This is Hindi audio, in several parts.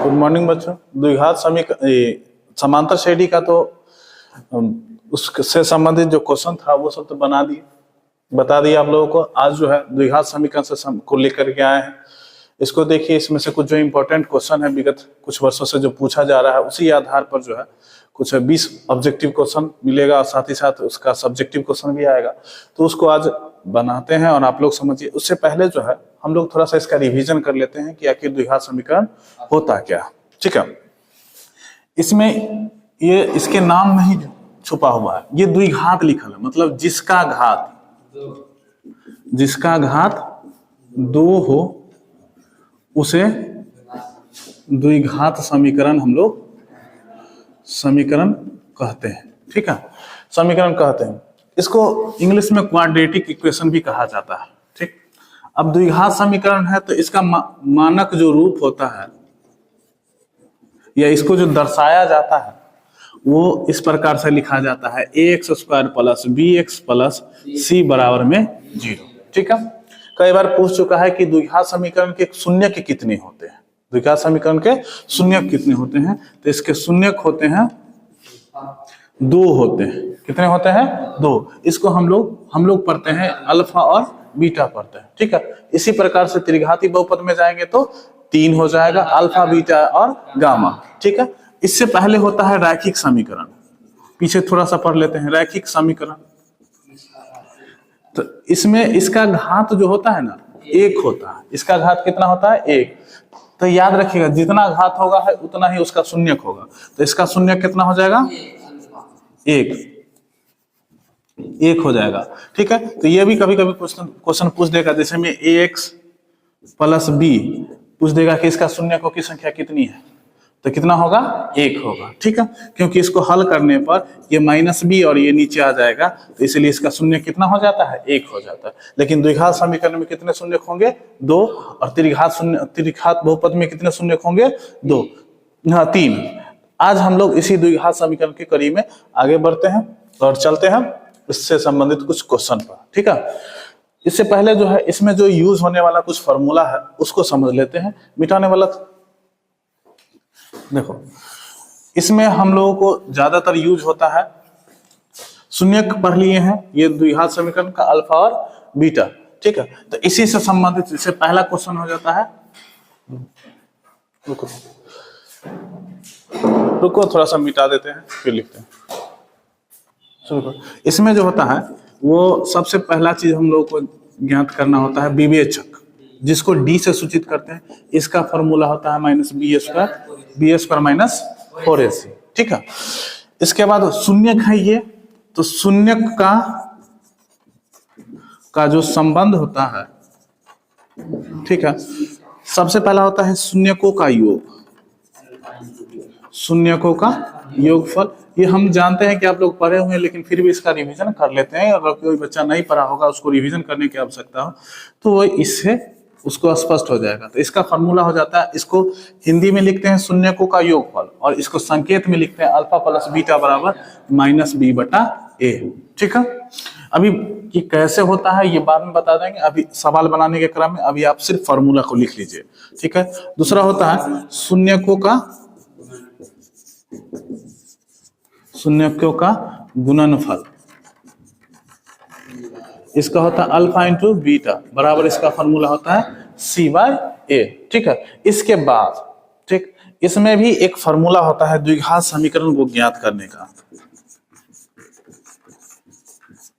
गुड मॉर्निंग बच्चों। द्विघात समांतर श्रेणी का तो उससे संबंधित जो क्वेश्चन था वो सब तो बता दिया आप लोगों को। आज जो है द्विघात समीकरण से को लेकर के आए हैं। इसको देखिए, इसमें से कुछ जो इम्पोर्टेंट क्वेश्चन है विगत कुछ वर्षों से जो पूछा जा रहा है उसी आधार पर जो है कुछ 20 ऑब्जेक्टिव क्वेश्चन मिलेगा और साथ ही साथ उसका सब्जेक्टिव क्वेश्चन भी आएगा। तो उसको आज बनाते हैं और आप लोग समझिए। उससे पहले जो है हम लोग थोड़ा सा इसका रिवीजन कर लेते हैं कि आखिर द्विघात समीकरण होता क्या। ठीक है, इसमें ये इसके नाम नहीं छुपा हुआ है, ये द्विघात लिखल है, मतलब जिसका घात दो हो उसे द्विघात समीकरण हम लोग समीकरण कहते हैं। ठीक है, समीकरण कहते हैं। इसको इंग्लिश में क्वाड्रेटिक इक्वेशन भी कहा जाता है। ठीक, अब द्विघात समीकरण है तो इसका मानक जो रूप होता है या इसको जो दर्शाया जाता है वो इस प्रकार से लिखा जाता है ax square plus bx plus c बराबर में 0। ठीक है, कई बार पूछ चुका है कि द्विघात समीकरण के शून्यक कितने होते हैं। द्विघात समीकरण के शून्यक कितने होते हैं, तो इसके शून्यक होते हैं 2 होते हैं। कितने होते हैं? 2। इसको हम लोग पढ़ते हैं अल्फा और बीटा पढ़ते हैं। ठीक है, इसी प्रकार से त्रिघाती बहुपद में जाएंगे तो 3 हो जाएगा, अल्फा बीटा और गामा। ठीक है, इससे पहले होता है रैखिक समीकरण। पीछे थोड़ा सा पढ़ लेते हैं रैखिक समीकरण। तो इसमें इसका घात जो होता है ना 1 होता है। इसका घात कितना होता है? 1। तो याद रखिएगा जितना घात होगा है उतना ही उसका शून्यक होगा। तो इसका शून्यक कितना हो जाएगा? 1 हो जाएगा। ठीक है, तो ये भी कभी कभी क्वेश्चन पूछ देगा, जैसे में ax प्लस b पूछ देगा कि इसका शून्यकों की संख्या कितनी है, तो कितना होगा? 1 होगा। ठीक है, क्योंकि इसको हल करने पर ये माइनस बी और ये नीचे आ जाएगा, तो इसलिए इसका शून्य कितना हो जाता है? 1 हो जाता है। लेकिन द्विघात समीकरण में कितने शून्यक होंगे? 2। और त्रिघात बहुपद में कितने शून्यक होंगे? 2, हाँ 3। आज हम लोग इसी द्विघात समीकरण की कड़ी में आगे बढ़ते हैं और चलते हैं इससे संबंधित कुछ क्वेश्चन पर। ठीक है, इससे पहले जो है इसमें जो यूज होने वाला कुछ फॉर्मूला है उसको समझ लेते हैं। मिटाने वाला देखो, इसमें हम लोगों को ज्यादातर यूज होता है शून्यक पढ़ लिए हैं, ये द्विघात समीकरण का अल्फा और बीटा। ठीक है, तो इसी से संबंधित इससे पहला क्वेश्चन हो जाता है। रुको थोड़ा सा मिटा देते हैं फिर लिखते हैं। इसमें जो होता है वो सबसे पहला चीज हम लोग को ज्ञात करना होता है विवेचक, जिसको डी से सूचित करते हैं। इसका फॉर्मूला होता है minus B square minus 4ac। ठीक है, इसके बाद शून्यक है ये, तो शून्यक का जो संबंध होता है, ठीक है, सबसे पहला होता है शून्यकों का योग। शून्यकों का योगफल, ये हम जानते हैं कि आप लोग पढ़े हुए हैं, लेकिन फिर भी इसका रिवीजन कर लेते हैं। अगर कोई बच्चा नहीं पढ़ा होगा उसको रिवीजन करने की आवश्यकता हो तो वो इससे उसको स्पष्ट हो जाएगा। तो इसका फॉर्मूला हो जाता है, इसको हिंदी में लिखते हैं शून्यकों का योगफल और इसको संकेत में लिखते हैं अल्फा प्लस बीटा बराबर माइनस बी बटा ए। ठीक है, अभी कि कैसे होता है ये बाद में बता देंगे, अभी सवाल बनाने के क्रम में अभी आप सिर्फ फॉर्मूला को लिख लीजिए। ठीक है, दूसरा होता है शून्यकों का गुणनफल। इसका होता है अल्फा इंटू बीटा बराबर, इसका फॉर्मूला होता है c/a। ठीक है, इसके बाद ठीक इसमें भी एक फॉर्मूला होता है द्विघात समीकरण को ज्ञात करने का।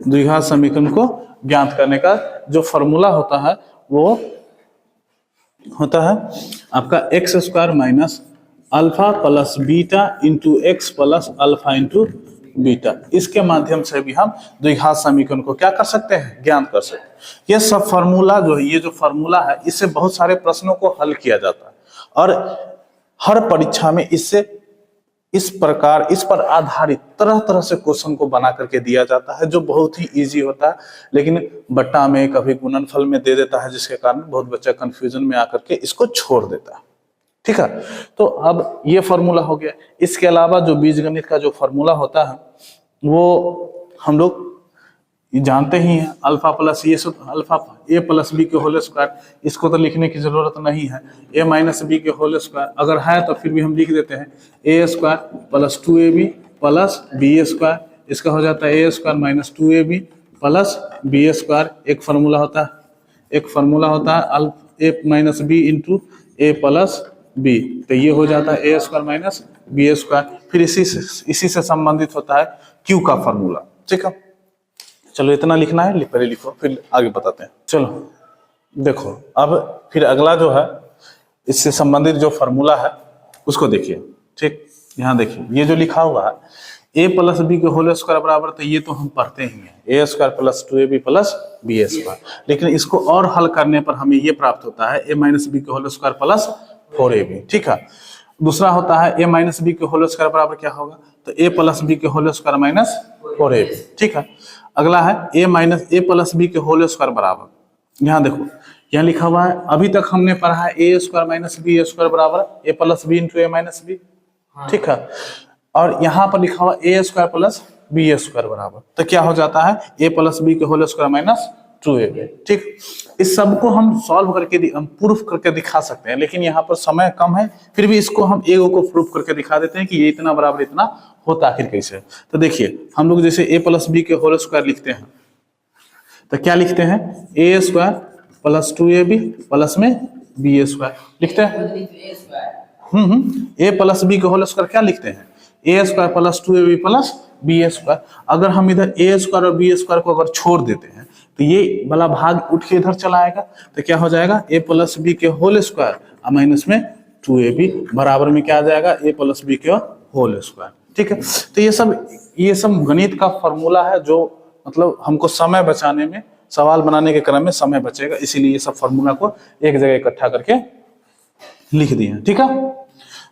द्विघात समीकरण को ज्ञात करने का जो फॉर्मूला होता है वो होता है आपका x square minus alpha plus beta into x plus alpha into beta. इसके माध्यम से भी हम द्विघात समीकरण को क्या कर सकते हैं? ज्ञात कर सकते हैं। ये सब फॉर्मूला जो है, ये जो फॉर्मूला है इससे बहुत सारे प्रश्नों को हल किया जाता है और हर परीक्षा में इस पर आधारित तरह तरह से क्वेश्चन को बना करके दिया जाता है, जो बहुत ही इजी होता है। लेकिन बट्टा में कभी गुणनफल में दे देता है, जिसके कारण बहुत बच्चा कंफ्यूजन में आकर के इसको छोड़ देता है। ठीक है, तो अब ये फॉर्मूला हो गया। इसके अलावा जो बीजगणित का जो फॉर्मूला होता है वो हम लोग ये जानते ही हैं, अल्फा प्लस ये अल्फा ए प्लस बी के होल स्क्वायर, इसको तो लिखने की जरूरत नहीं है। ए माइनस बी के होल स्क्वायर अगर है तो फिर भी हम लिख देते हैं A square plus 2ab plus B square, इसका हो जाता है A square minus 2ab plus B square. एक फार्मूला होता है A minus B into A plus B, तो ये हो जाता है A square minus B square. फिर इसी से संबंधित होता है क्यू का फार्मूला। ठीक है, चलो इतना लिखना है, पहले लिखो फिर आगे बताते हैं। चलो देखो, अब फिर अगला जो है इससे संबंधित जो फार्मूला है उसको देखिए। ठीक, यहाँ देखिए ये जो लिखा हुआ है ए प्लस बी के होल स्क्वायर बराबर, तो ये तो हम पढ़ते ही हैं A square plus 2ab plus B square, लेकिन इसको और हल करने पर हमें ये प्राप्त होता है ए माइनस बी के होल स्क्वायर प्लस 4ab। ठीक है, दूसरा होता है ए माइनस बी के होल स्क्वायर बराबर क्या होगा, तो ए प्लस बी के होल स्क्वायर माइनस 4ab। ठीक है, अगला है ए प्लस बी के होल स्क्वायर बराबर, यहाँ देखो यहाँ लिखा हुआ है, अभी तक हमने पढ़ा है A square minus B square बराबर ए प्लस बी इंटू ए माइनस बी। ठीक है, और यहाँ पर लिखा हुआ ए स्क्वायर प्लस बी स्क्वायर बराबर, तो क्या हो जाता है ए प्लस बी के होल स्क्वायर माइनस 2ab। ठीक, इस सब को हम सॉल्व करके प्रूफ करके दिखा सकते हैं, लेकिन यहाँ पर समय कम है, फिर भी इसको हम एगो को प्रूफ करके दिखा देते हैं कि ये इतना बराबर इतना होता आखिर कैसे। तो देखिए हम लोग जैसे ए प्लस बी के होल स्क्वायर लिखते हैं तो क्या लिखते हैं, A square plus 2ab plus में बी स्क्वायर लिखते हैं। ए प्लस बी के होल स्क्वायर क्या लिखते हैं, A square plus 2ab plus B square. अगर हम इधर ए स्क्वायर और बी स्क्वायर को अगर छोड़ देते हैं तो ये वाला भाग उठ के इधर चला आएगा, तो क्या हो जाएगा ए प्लस बी के होल स्क्वायर माइनस में 2ab बराबर में क्या आ जाएगा ए प्लस बी के होल स्क्वायर। ठीक है, तो ये सब गणित का फॉर्मूला है जो मतलब हमको समय बचाने में, सवाल बनाने के क्रम में समय बचेगा, इसीलिए ये सब फॉर्मूला को एक जगह इकट्ठा करके लिख दिए। ठीक है,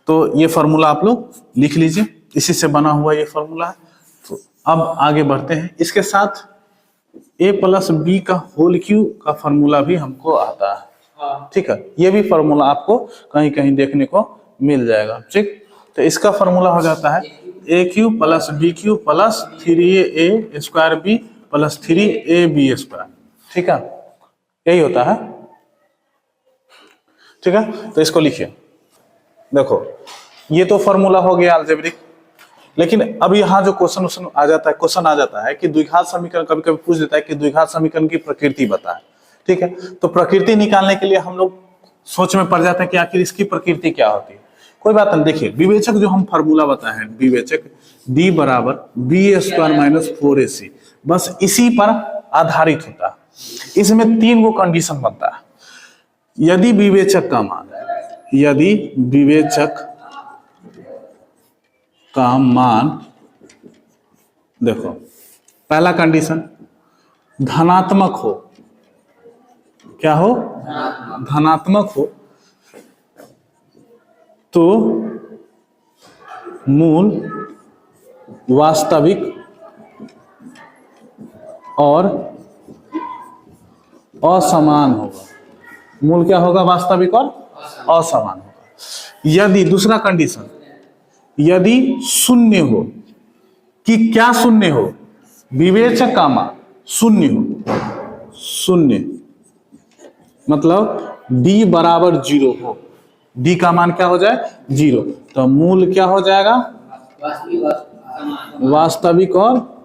तो ये फॉर्मूला आप लोग लिख लीजिए, इसी से बना हुआ ये फॉर्मूला है। तो अब आगे बढ़ते हैं, इसके साथ ए प्लस बी का होल क्यू का फॉर्मूला भी हमको आता है। ठीक है, ये भी फॉर्मूला आपको कहीं कहीं देखने को मिल जाएगा। ठीक, तो इसका फॉर्मूला हो जाता है A cube plus B cube plus 3a square B plus 3ab square. ठीक है, यही होता है। ठीक है, तो इसको लिखिए। देखो ये तो फॉर्मूला हो गया अलजेब्रिक, लेकिन अब यहाँ जो क्वेश्चन आ जाता है कि द्विघात समीकरण कभी कभी पूछ देता है कि द्विघात समीकरण की प्रकृति बताए। ठीक है, तो प्रकृति निकालने के लिए हम लोग सोच में पड़ जाते हैं कि आखिर इसकी प्रकृति क्या होती है। कोई बात नहीं, देखिए विवेचक जो हम फार्मूला बताए हैं, विवेचक d बराबर बी स्क्वायर माइनस 4ac, बस इसी पर आधारित होता है। इसमें 3 गो कंडीशन बनता है। यदि विवेचक का मान देखो, पहला कंडीशन धनात्मक हो, क्या हो, धनात्मक हो, तो मूल वास्तविक और असमान होगा। मूल क्या होगा, वास्तविक और असमान होगा। यदि दूसरा कंडीशन, यदि शून्य हो, कि क्या शून्य हो, विवेचक का मान शून्य हो, शून्य मतलब d बराबर 0 हो, d का मान क्या हो जाए 0, तो मूल क्या हो जाएगा, वास्तविक और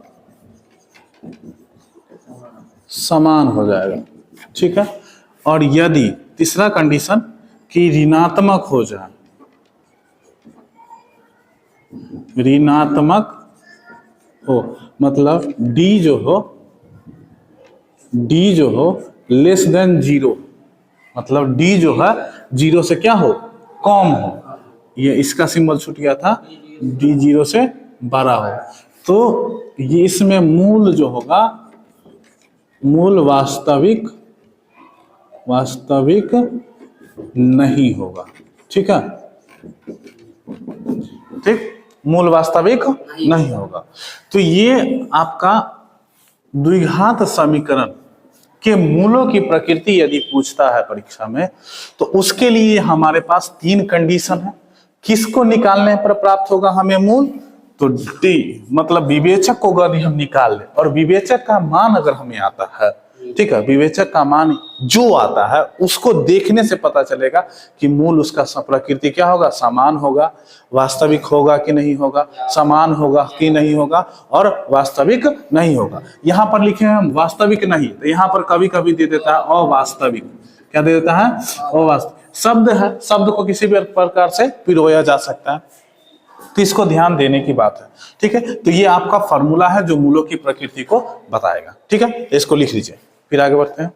समान हो जाएगा। ठीक है, और यदि तीसरा कंडीशन कि ऋणात्मक हो जाए, ऋणात्मक हो मतलब d जो हो लेस देन 0, मतलब d जो है 0 से क्या हो, कम हो। ये इसका सिंबल छूट गया था, d 0 से बड़ा हो, तो ये इसमें मूल जो होगा, मूल वास्तविक नहीं होगा। ठीक है, ठीक, मूल वास्तविक नहीं होगा। तो ये आपका द्विघात समीकरण के मूलों की प्रकृति यदि पूछता है परीक्षा में, तो उसके लिए हमारे पास 3 कंडीशन है। किसको निकालने पर प्राप्त होगा हमें मूल, तो डी मतलब विवेचक को अगर हम निकाल लें और विवेचक का मान अगर हमें आता है, ठीक है, विवेचक का मान जो आता है उसको देखने से पता चलेगा कि मूल उसका प्रकृति क्या होगा, समान होगा, वास्तविक होगा कि नहीं होगा, समान होगा कि नहीं होगा और वास्तविक नहीं होगा। यहां पर लिखे हैं हम वास्तविक नहीं, तो यहां पर कभी कभी दे देता है अवास्तविक। क्या दे देता है? अवास्तविक। शब्द है, शब्द को किसी भी प्रकार से पिरोया जा सकता है, तो इसको ध्यान देने की बात है। ठीक है, तो ये आपका फॉर्मूला है जो मूलों की प्रकृति को बताएगा। ठीक है, इसको लिख लीजिए, फिर आगे बढ़ते हैं।